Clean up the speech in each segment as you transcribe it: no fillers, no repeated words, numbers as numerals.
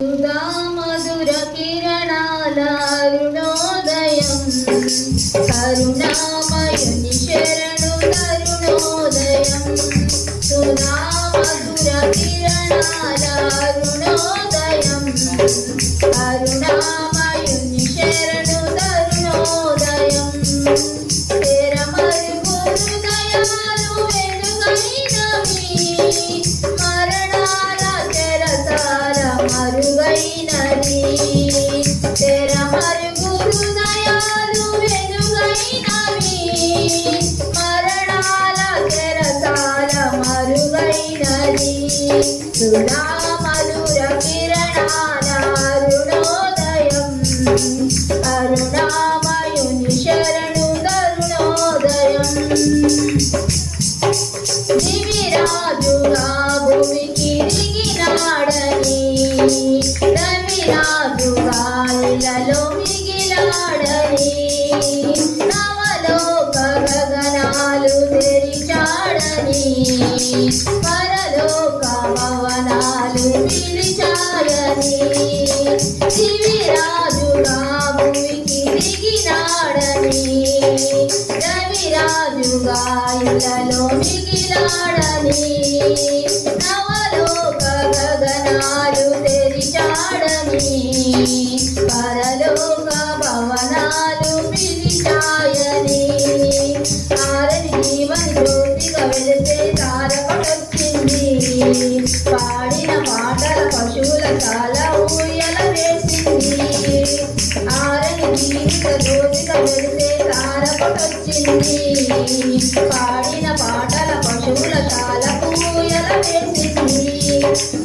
సుధా మధుర కిరణాల అరుణోదయం కరుణామయుని శరణు తరుణోదయం సుధా మధుర కిరణాల అరుణోదయం కరుణామయుని శరణు తరుణోదయం తెర మరుగు హృదయాలు వెలుగైనవి మరణాల చెరసాల మరుగైనది తెర మరుగు హృదయాలు వెలుగైనవి మరణాల చెరసాల మరుగైనది సుధా మధుర కిరణాల అరుణోదయం కరుణామయుని శరణు తరుణోదయం దివిరాజుగా భూమికి దిగినాడని రవిరాజుగా ఇలలో మిగిలాడని నవలోక గగనాలు తెరిచాడని పరలోక భవనాలు పిలిచాడని దివిరాజుగా భూమికి దిగినాడని రవిరాజుగా ఇలలో మిగిలాడని నవలోక గగనాలు తెరిచాడని పరలోక భవనాలు పిలిచాయని ఆరని జీవని జ్యోతిగా వెలిసే తారకటొచ్చింది పాడిన పాటల పశువుల చాలా ఊయల వేసింది ఆరని జీవిత జ్యోతిగా వెలిసే తారకటొచ్చింది పాడిన పాటల పశువుల చాలా ఊయల వేసింది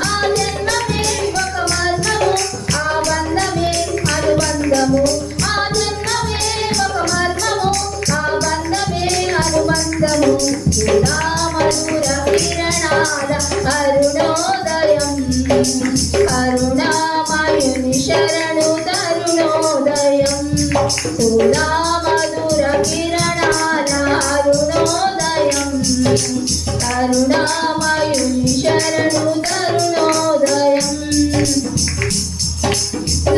ఆ జన్మమే ఒక మర్మము ఆ బంధమే అనుబంధము ఆ జన్మమే ఒక మర్మము ఆ బంధమే అనుబంధము సుధా మధుర కిరణాల అరుణోదయం కరుణామయుని శరణు తరుణోదయం సుధా మధుర కిరణాల అరుణోదయం కరుణామయుని శరణు తరుణోదయం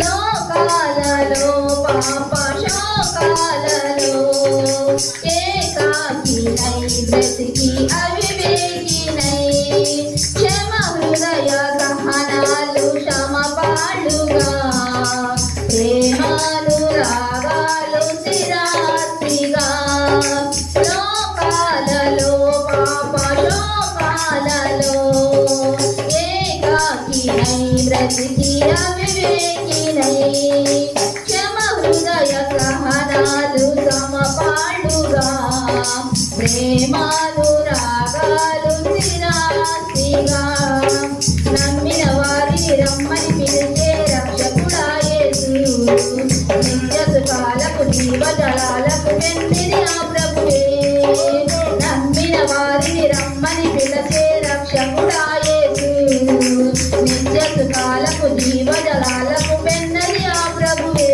లోకాలలో పాప శోకాలలో ఏకాకినై బ్రతికి అవివేకినై క్షమ హృదయ సహనాలు సమపాళ్ళుగా ప్రేమానురాగాలు స్థిరాస్తిగా లోకాలలో పాప శోకాలలో ఏకాకినై బ్రతికి అవివేకినై క్షమ హృదయ సహనాలు సమపాళ్ళుగా ప్రేమానురాగాలు స్థిరాస్తిగా నమ్మిన వారిని రమ్మని పిలిచే రక్షకుడా యేసు నిత్య సుఖాలకు జీవజలాలకు వెందిని ఆ ప్రభువే నమ్మిన వారిని రమ్మని పిలిచే రక్షకుడా యేసు నిత్య సుఖాలకు జీవజలాలకు వెన్నది ఆ ప్రభువే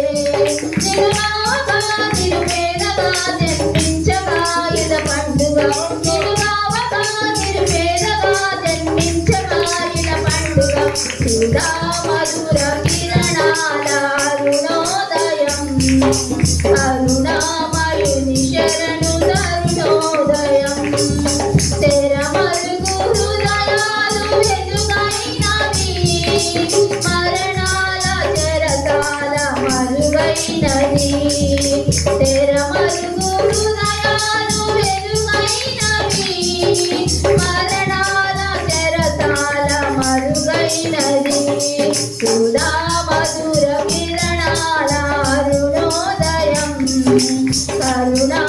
నిలుగావగా నిరుపేదగా జన్మించగా ఇద పండుగ నిలుగావగా నిరుపేదగా జన్మించగా ఇద పండుగ సుధా మధుర కిరణాల అరుణోదయం కరుణామయుని శరణు తరుణోదయం తెర మరుగు హృదయాలు వెలుగైనవి మరణాల చెరసాల మరుగైనది తెర మరుగు హృదయాలు వెలుగైనవి మరణాల చెరసాల మరుగైనది సుధా మధుర కిరణాల అరుణోదయం కరుణా